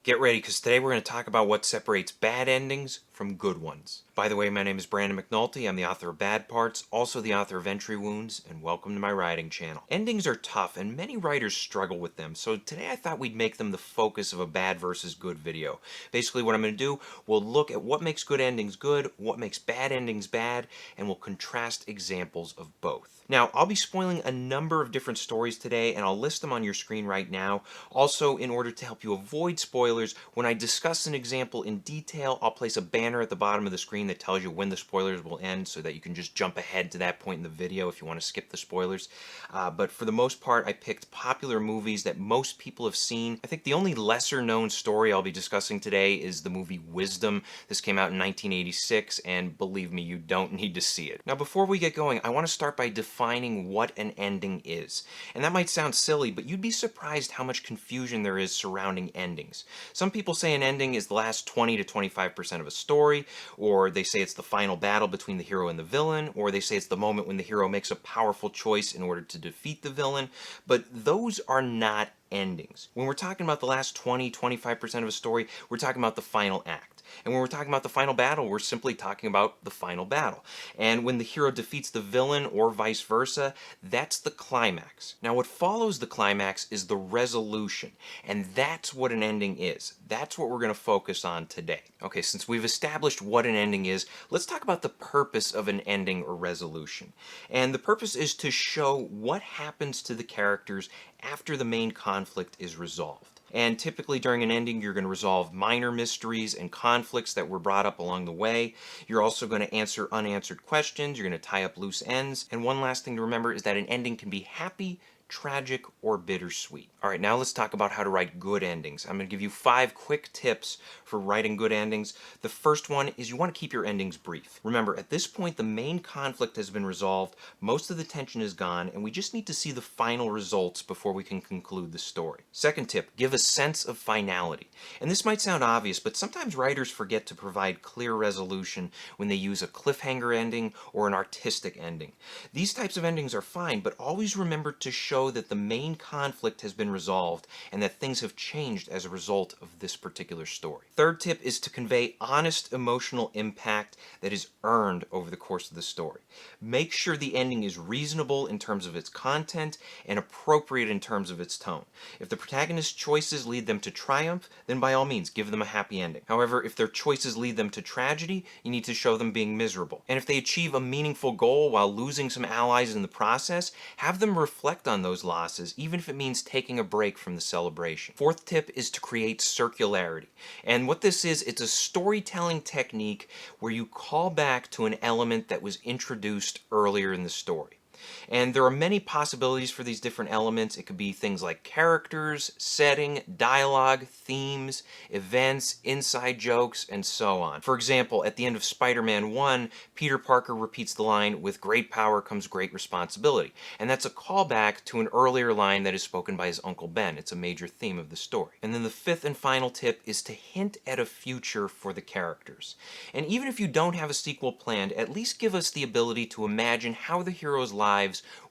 Get ready, because today we're going to talk about what separates bad endings from good ones. By the way, my name is Brandon McNulty. I'm the author of Bad Parts, also the author of Entry Wounds, and welcome to my writing channel. Endings are tough, and many writers struggle with them, so today I thought we'd make them the focus of a bad versus good video. Basically what I'm going to do, we'll look at what makes good endings good, what makes bad endings bad, and we'll contrast examples of both. Now, I'll be spoiling a number of different stories today, and I'll list them on your screen right now. Also, in order to help you avoid spoilers, when I discuss an example in detail, I'll place a banner at the bottom of the screen that tells you when the spoilers will end so that you can just jump ahead to that point in the video if you want to skip the spoilers. But for the most part, I picked popular movies that most people have seen. I think the only lesser known story I'll be discussing today is the movie Wisdom. This came out in 1986, and believe me, you don't need to see it. Now, before we get going, I want to start by defining what an ending is. And that might sound silly, but you'd be surprised how much confusion there is surrounding endings. Some people say an ending is the last 20 to 25% of a story, or they say it's the final battle between the hero and the villain, or they say it's the moment when the hero makes a powerful choice in order to defeat the villain, but those are not endings. When we're talking about the last 20-25% of a story, we're talking about the final act. And when we're talking about the final battle, we're simply talking about the final battle. And when the hero defeats the villain or vice versa, that's the climax. Now, what follows the climax is the resolution, and that's what an ending is. That's what we're going to focus on today. Okay, since we've established what an ending is, let's talk about the purpose of an ending or resolution. And the purpose is to show what happens to the characters after the main conflict is resolved. And typically during an ending, you're going to resolve minor mysteries and conflicts that were brought up along the way. You're also going to answer unanswered questions. You're going to tie up loose ends. And one last thing to remember is that an ending can be happy, tragic, or bittersweet. All right, now let's talk about how to write good endings. I'm going to give you 5 quick tips for writing good endings. The first one is you want to keep your endings brief. Remember, at this point, the main conflict has been resolved, most of the tension is gone, and we just need to see the final results before we can conclude the story. Second tip, give a sense of finality. And this might sound obvious, but sometimes writers forget to provide clear resolution when they use a cliffhanger ending or an artistic ending. These types of endings are fine, but always remember to show that the main conflict has been resolved and that things have changed as a result of this particular story. Third tip is to convey honest emotional impact that is earned over the course of the story. Make sure the ending is reasonable in terms of its content and appropriate in terms of its tone. If the protagonist's choices lead them to triumph, then by all means give them a happy ending. However, if their choices lead them to tragedy, you need to show them being miserable. And if they achieve a meaningful goal while losing some allies in the process, have them reflect on those losses, even if it means taking a break from the celebration. Fourth tip is to create circularity. And what this is, it's a storytelling technique where you call back to an element that was introduced earlier in the story. And there are many possibilities for these different elements. It could be things like characters, setting, dialogue, themes, events, inside jokes, and so on. For example, at the end of Spider-Man 1, Peter Parker repeats the line, "With great power comes great responsibility." And that's a callback to an earlier line that is spoken by his Uncle Ben. It's a major theme of the story. And then the fifth and final tip is to hint at a future for the characters. And even if you don't have a sequel planned, at least give us the ability to imagine how the hero's lives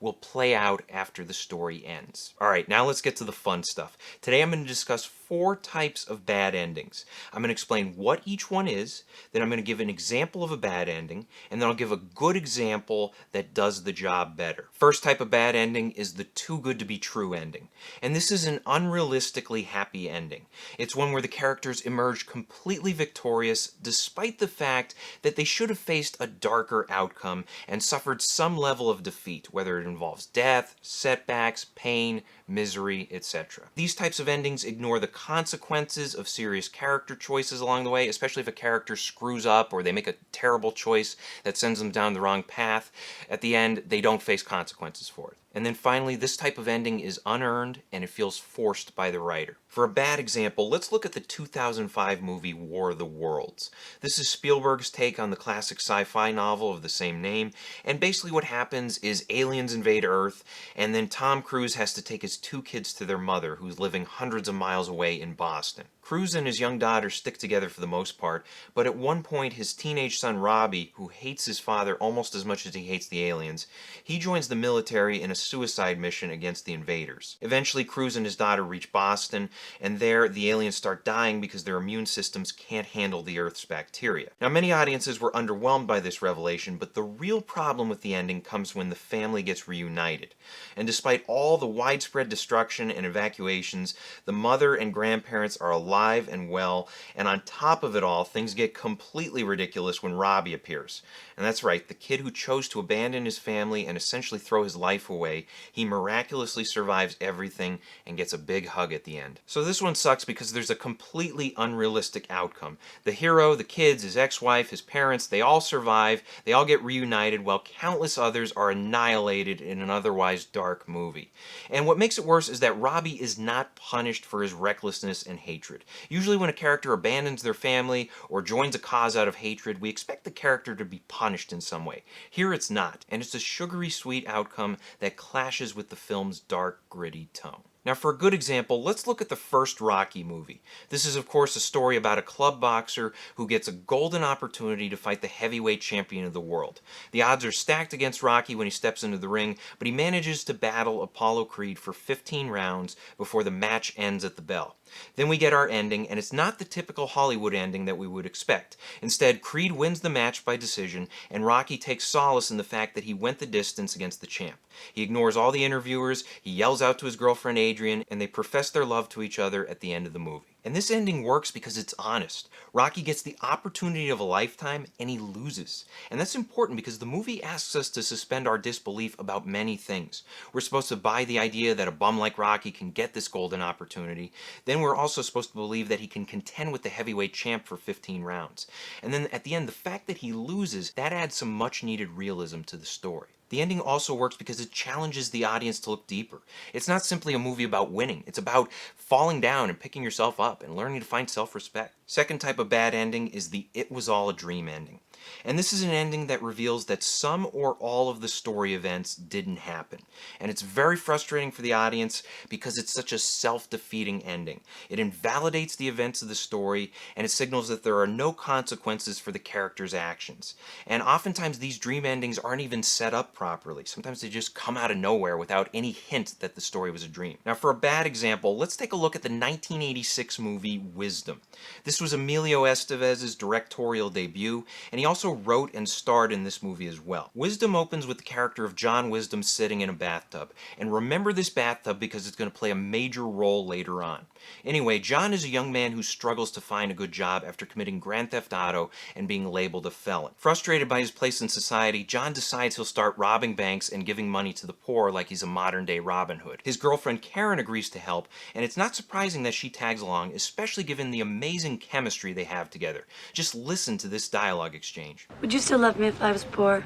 will play out after the story ends. Alright, now let's get to the fun stuff. Today I'm going to discuss 4 types of bad endings. I'm going to explain what each one is, then I'm going to give an example of a bad ending, and then I'll give a good example that does the job better. First type of bad ending is the too good to be true ending. And this is an unrealistically happy ending. It's one where the characters emerge completely victorious despite the fact that they should have faced a darker outcome and suffered some level of defeat, whether it involves death, setbacks, pain, misery, etc. These types of endings ignore the consequences of serious character choices along the way, especially if a character screws up or they make a terrible choice that sends them down the wrong path. At the end, they don't face consequences for it. And then finally, this type of ending is unearned and it feels forced by the writer. For a bad example, let's look at the 2005 movie War of the Worlds. This is Spielberg's take on the classic sci-fi novel of the same name, and basically what happens is aliens invade Earth, and then Tom Cruise has to take his 2 kids to their mother, who's living hundreds of miles away in Boston. Cruz and his young daughter stick together for the most part, but at one point his teenage son Robbie, who hates his father almost as much as he hates the aliens, he joins the military in a suicide mission against the invaders. Eventually Cruz and his daughter reach Boston, and there the aliens start dying because their immune systems can't handle the Earth's bacteria. Now many audiences were underwhelmed by this revelation, but the real problem with the ending comes when the family gets reunited. And despite all the widespread destruction and evacuations, the mother and grandparents are alive and well, and on top of it all, things get completely ridiculous when Robbie appears. And that's right, the kid who chose to abandon his family and essentially throw his life away, he miraculously survives everything and gets a big hug at the end. So this one sucks because there's a completely unrealistic outcome. The hero, the kids, his ex-wife, his parents, they all survive, they all get reunited, while countless others are annihilated in an otherwise dark movie. And what makes it worse is that Robbie is not punished for his recklessness and hatred. Usually when a character abandons their family or joins a cause out of hatred, we expect the character to be punished in some way. Here it's not, and it's a sugary sweet outcome that clashes with the film's dark, gritty tone. Now for a good example, let's look at the first Rocky movie. This is of course a story about a club boxer who gets a golden opportunity to fight the heavyweight champion of the world. The odds are stacked against Rocky when he steps into the ring, but he manages to battle Apollo Creed for 15 rounds before the match ends at the bell. Then we get our ending, and it's not the typical Hollywood ending that we would expect. Instead, Creed wins the match by decision, and Rocky takes solace in the fact that he went the distance against the champ. He ignores all the interviewers, he yells out to his girlfriend Adrian, and they profess their love to each other at the end of the movie. And this ending works because it's honest. Rocky gets the opportunity of a lifetime, and he loses. And that's important because the movie asks us to suspend our disbelief about many things. We're supposed to buy the idea that a bum like Rocky can get this golden opportunity. Then we're also supposed to believe that he can contend with the heavyweight champ for 15 rounds. And then at the end, the fact that he loses, that adds some much-needed realism to the story. The ending also works because it challenges the audience to look deeper. It's not simply a movie about winning. It's about falling down and picking yourself up and learning to find self-respect. Second type of bad ending is the "it was all a dream" ending. And this is an ending that reveals that some or all of the story events didn't happen. And it's very frustrating for the audience because it's such a self-defeating ending. It invalidates the events of the story, and it signals that there are no consequences for the character's actions. And oftentimes these dream endings aren't even set up properly. Sometimes they just come out of nowhere without any hint that the story was a dream. Now for a bad example, let's take a look at the 1986 movie Wisdom. This was Emilio Estevez's directorial debut, and he also wrote and starred in this movie as well. Wisdom opens with the character of John Wisdom sitting in a bathtub. And remember this bathtub because it's going to play a major role later on. Anyway, John is a young man who struggles to find a good job after committing Grand Theft Auto and being labeled a felon. Frustrated by his place in society, John decides he'll start robbing banks and giving money to the poor like he's a modern-day Robin Hood. His girlfriend Karen agrees to help, and it's not surprising that she tags along, especially given the amazing chemistry they have together. Just listen to this dialogue exchange. Would you still love me if I was poor?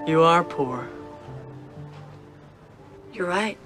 You are poor, You're right.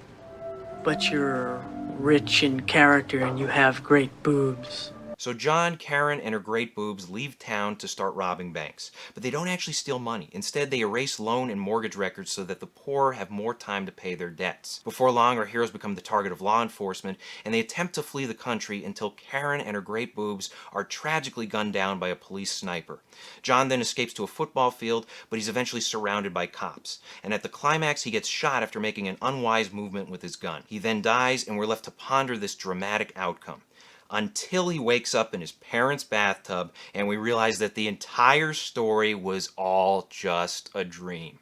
but you're rich in character and you have great boobs. So John, Karen, and her great boobs leave town to start robbing banks. But they don't actually steal money. Instead, they erase loan and mortgage records so that the poor have more time to pay their debts. Before long, our heroes become the target of law enforcement, and they attempt to flee the country until Karen and her great boobs are tragically gunned down by a police sniper. John then escapes to a football field, but he's eventually surrounded by cops. And at the climax, he gets shot after making an unwise movement with his gun. He then dies, and we're left to ponder this dramatic outcome. Until he wakes up in his parents' bathtub and we realize that the entire story was all just a dream.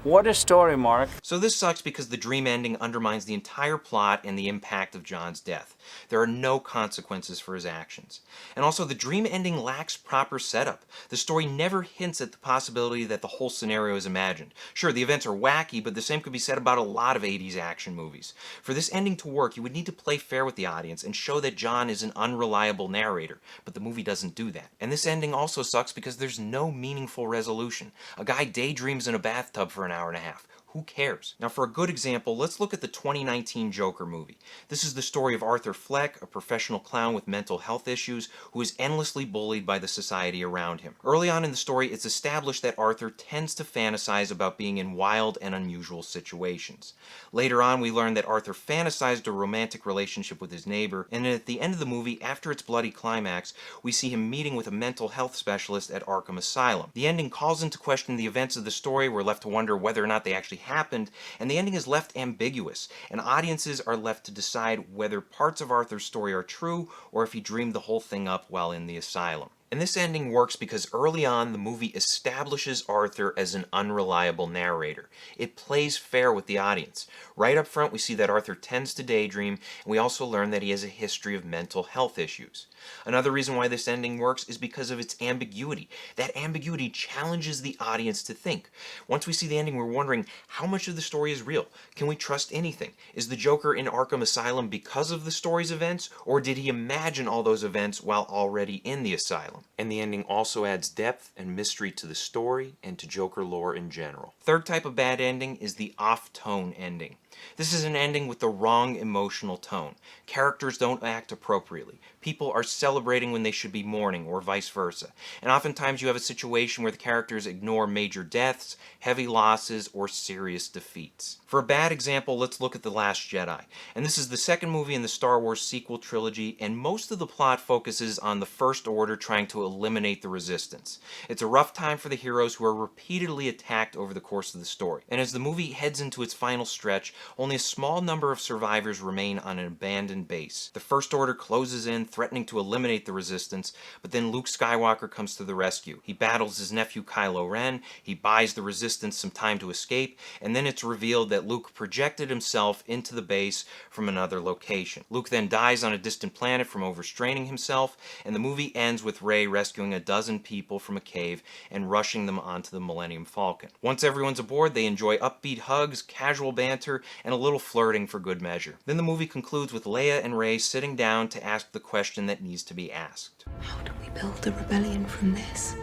What a story, Mark. So this sucks because the dream ending undermines the entire plot and the impact of John's death. There are no consequences for his actions. And also, the dream ending lacks proper setup. The story never hints at the possibility that the whole scenario is imagined. Sure, the events are wacky, but the same could be said about a lot of 80s action movies. For this ending to work, you would need to play fair with the audience and show that John is an unreliable narrator, but the movie doesn't do that. And this ending also sucks because there's no meaningful resolution. A guy daydreams in a bathtub for an hour and a half. Who cares? Now for a good example, let's look at the 2019 Joker movie. This is the story of Arthur Fleck, a professional clown with mental health issues who is endlessly bullied by the society around him. Early on in the story, it's established that Arthur tends to fantasize about being in wild and unusual situations. Later on, we learn that Arthur fantasized a romantic relationship with his neighbor, and at the end of the movie, after its bloody climax, we see him meeting with a mental health specialist at Arkham Asylum. The ending calls into question the events of the story. We're left to wonder whether or not they actually happened, and the ending is left ambiguous, and audiences are left to decide whether parts of Arthur's story are true or if he dreamed the whole thing up while in the asylum. And this ending works because early on the movie establishes Arthur as an unreliable narrator. It plays fair with the audience. Right up front we see that Arthur tends to daydream, and we also learn that he has a history of mental health issues. Another reason why this ending works is because of its ambiguity. That ambiguity challenges the audience to think. Once we see the ending, we're wondering, how much of the story is real? Can we trust anything? Is the Joker in Arkham Asylum because of the story's events, or did he imagine all those events while already in the asylum? And the ending also adds depth and mystery to the story and to Joker lore in general. Third type of bad ending is the off-tone ending. This is an ending with the wrong emotional tone. Characters don't act appropriately. People are celebrating when they should be mourning, or vice versa. And oftentimes you have a situation where the characters ignore major deaths, heavy losses, or serious defeats. For a bad example, let's look at The Last Jedi. And this is the second movie in the Star Wars sequel trilogy, and most of the plot focuses on the First Order trying to eliminate the Resistance. It's a rough time for the heroes who are repeatedly attacked over the course of the story. And as the movie heads into its final stretch, only a small number of survivors remain on an abandoned base. The First Order closes in, threatening to eliminate the Resistance, but then Luke Skywalker comes to the rescue. He battles his nephew Kylo Ren, he buys the Resistance some time to escape, and then it's revealed that Luke projected himself into the base from another location. Luke then dies on a distant planet from overstraining himself, and the movie ends with Rey rescuing a dozen people from a cave and rushing them onto the Millennium Falcon. Once everyone's aboard, they enjoy upbeat hugs, casual banter, and a little flirting for good measure. Then the movie concludes with Leia and Rey sitting down to ask the question that needs to be asked. How do we build a rebellion from this?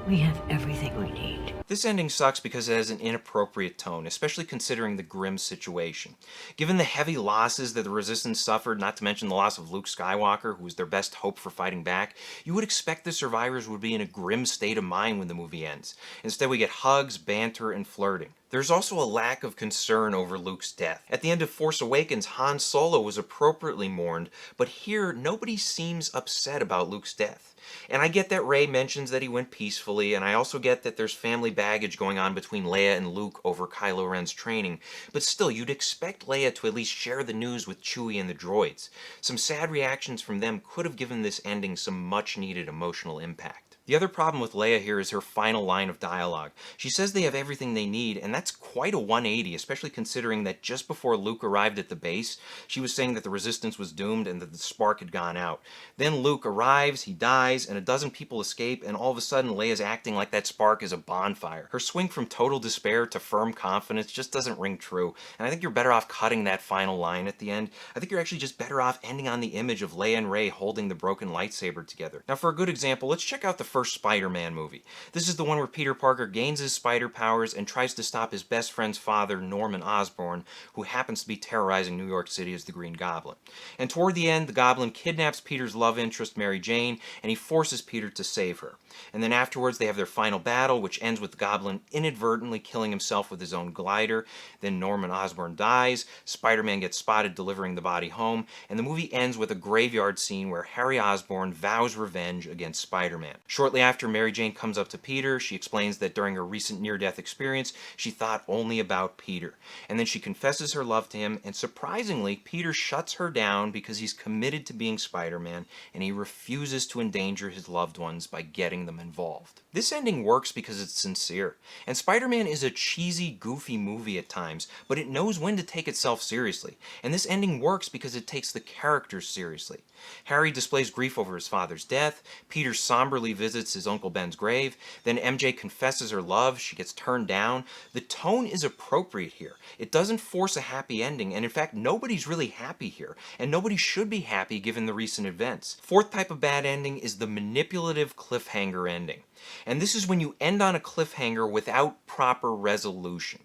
We have everything we need. This ending sucks because it has an inappropriate tone, especially considering the grim situation. Given the heavy losses that the Resistance suffered, not to mention the loss of Luke Skywalker, who was their best hope for fighting back, you would expect the survivors would be in a grim state of mind when the movie ends. Instead, we get hugs, banter, and flirting. There's also a lack of concern over Luke's death. At the end of Force Awakens, Han Solo was appropriately mourned, but here, nobody seems upset about Luke's death. And I get that Rey mentions that he went peacefully, and I also get that there's family baggage going on between Leia and Luke over Kylo Ren's training, but still, you'd expect Leia to at least share the news with Chewie and the droids. Some sad reactions from them could have given this ending some much-needed emotional impact. The other problem with Leia here is her final line of dialogue. She says they have everything they need, and that's quite a 180, especially considering that just before Luke arrived at the base, she was saying that the Resistance was doomed and that the spark had gone out. Then Luke arrives, he dies, and a dozen people escape, and all of a sudden Leia's acting like that spark is a bonfire. Her swing from total despair to firm confidence just doesn't ring true, and I think you're better off cutting that final line at the end. I think you're actually just better off ending on the image of Leia and Rey holding the broken lightsaber together. Now for a good example, let's check out the first Spider-Man movie. This is the one where Peter Parker gains his spider powers and tries to stop his best friend's father, Norman Osborn, who happens to be terrorizing New York City as the Green Goblin. And toward the end, the Goblin kidnaps Peter's love interest, Mary Jane, and he forces Peter to save her. And then afterwards, they have their final battle, which ends with the Goblin inadvertently killing himself with his own glider. Then Norman Osborn dies, Spider-Man gets spotted delivering the body home, and the movie ends with a graveyard scene where Harry Osborn vows revenge against Spider-Man. Shortly after Mary Jane comes up to Peter, she explains that during her recent near-death experience, she thought only about Peter. And then she confesses her love to him, and surprisingly, Peter shuts her down because he's committed to being Spider-Man, and he refuses to endanger his loved ones by getting them involved. This ending works because it's sincere, and Spider-Man is a cheesy, goofy movie at times, but it knows when to take itself seriously, and this ending works because it takes the characters seriously. Harry displays grief over his father's death, Peter somberly visits visits his Uncle Ben's grave. Then MJ confesses her love. She gets turned down. The tone is appropriate here. It doesn't force a happy ending, and in fact, nobody's really happy here, and nobody should be happy given the recent events. Fourth type of bad ending is the manipulative cliffhanger ending. And this is when you end on a cliffhanger without proper resolution.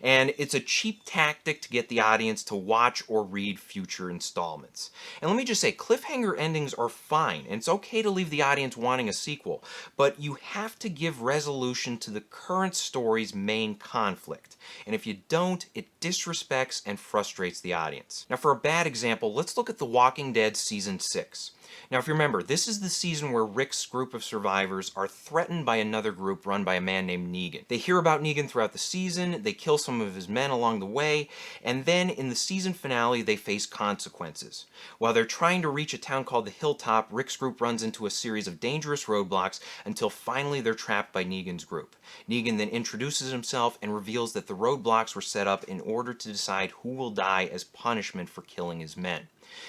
And it's a cheap tactic to get the audience to watch or read future installments. And let me just say, cliffhanger endings are fine, and it's okay to leave the audience wanting a sequel, but you have to give resolution to the current story's main conflict. And if you don't, it disrespects and frustrates the audience. Now, for a bad example, let's look at The Walking Dead Season 6. Now, if you remember, this is the season where Rick's group of survivors are threatened by another group run by a man named Negan. They hear about Negan throughout the season, they kill some of his men along the way, and then in the season finale, they face consequences. While they're trying to reach a town called the Hilltop, Rick's group runs into a series of dangerous roadblocks until finally they're trapped by Negan's group. Negan then introduces himself and reveals that the roadblocks were set up in order to decide who will die as punishment for killing his men.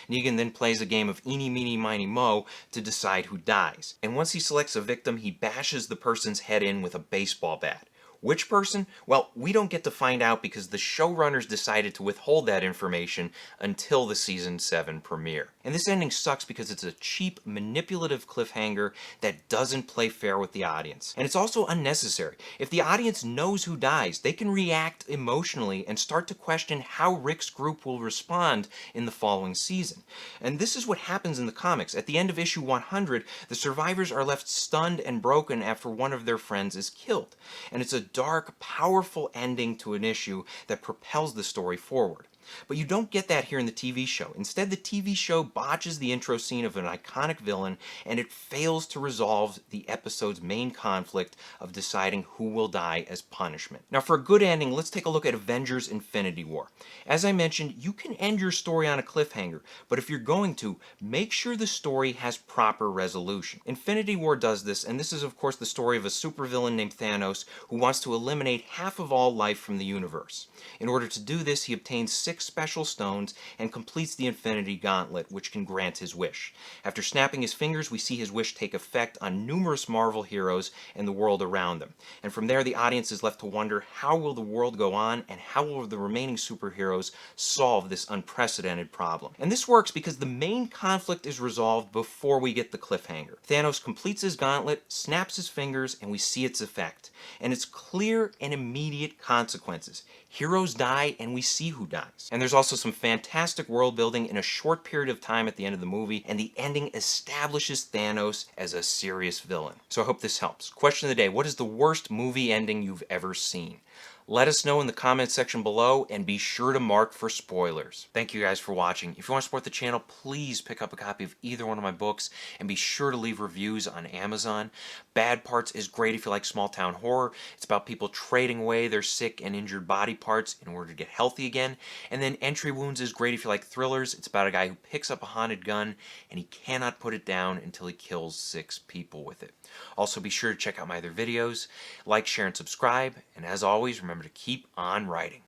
Negan then plays a game of eeny, meeny, miny, moe to decide who dies. And once he selects a victim, he bashes the person's head in with a baseball bat. Which person? Well, we don't get to find out because the showrunners decided to withhold that information until the Season 7 premiere. And this ending sucks because it's a cheap, manipulative cliffhanger that doesn't play fair with the audience. And it's also unnecessary. If the audience knows who dies, they can react emotionally and start to question how Rick's group will respond in the following season. And this is what happens in the comics. At the end of issue 100, the survivors are left stunned and broken after one of their friends is killed. And it's a dark, powerful ending to an issue that propels the story forward. But you don't get that here in the TV show. Instead, the TV show botches the intro scene of an iconic villain, and it fails to resolve the episode's main conflict of deciding who will die as punishment. Now, for a good ending, let's take a look at Avengers Infinity War. As I mentioned, you can end your story on a cliffhanger, but if you're going to, make sure the story has proper resolution. Infinity War does this, and this is, of course, the story of a supervillain named Thanos who wants to eliminate half of all life from the universe. In order to do this, he obtains 6 special stones and completes the Infinity Gauntlet, which can grant his wish. After snapping his fingers, we see his wish take effect on numerous Marvel heroes and the world around them. And from there, the audience is left to wonder, how will the world go on, and how will the remaining superheroes solve this unprecedented problem? And this works because the main conflict is resolved before we get the cliffhanger. Thanos completes his gauntlet, snaps his fingers, and we see its effect. And it's clear and immediate consequences. Heroes die, and we see who dies. And there's also some fantastic world building in a short period of time at the end of the movie, and the ending establishes Thanos as a serious villain. So I hope this helps. Question of the day: what is the worst movie ending you've ever seen? Let us know in the comments section below, and be sure to mark for spoilers. Thank you guys for watching. If you want to support the channel, please pick up a copy of either one of my books, and be sure to leave reviews on Amazon. Bad Parts is great if you like small town horror. It's about people trading away their sick and injured body parts in order to get healthy again. And then Entry Wounds is great if you like thrillers. It's about a guy who picks up a haunted gun, and he cannot put it down until he kills 6 people with it. Also, be sure to check out my other videos. Like, share, and subscribe. And as always, remember to keep on writing.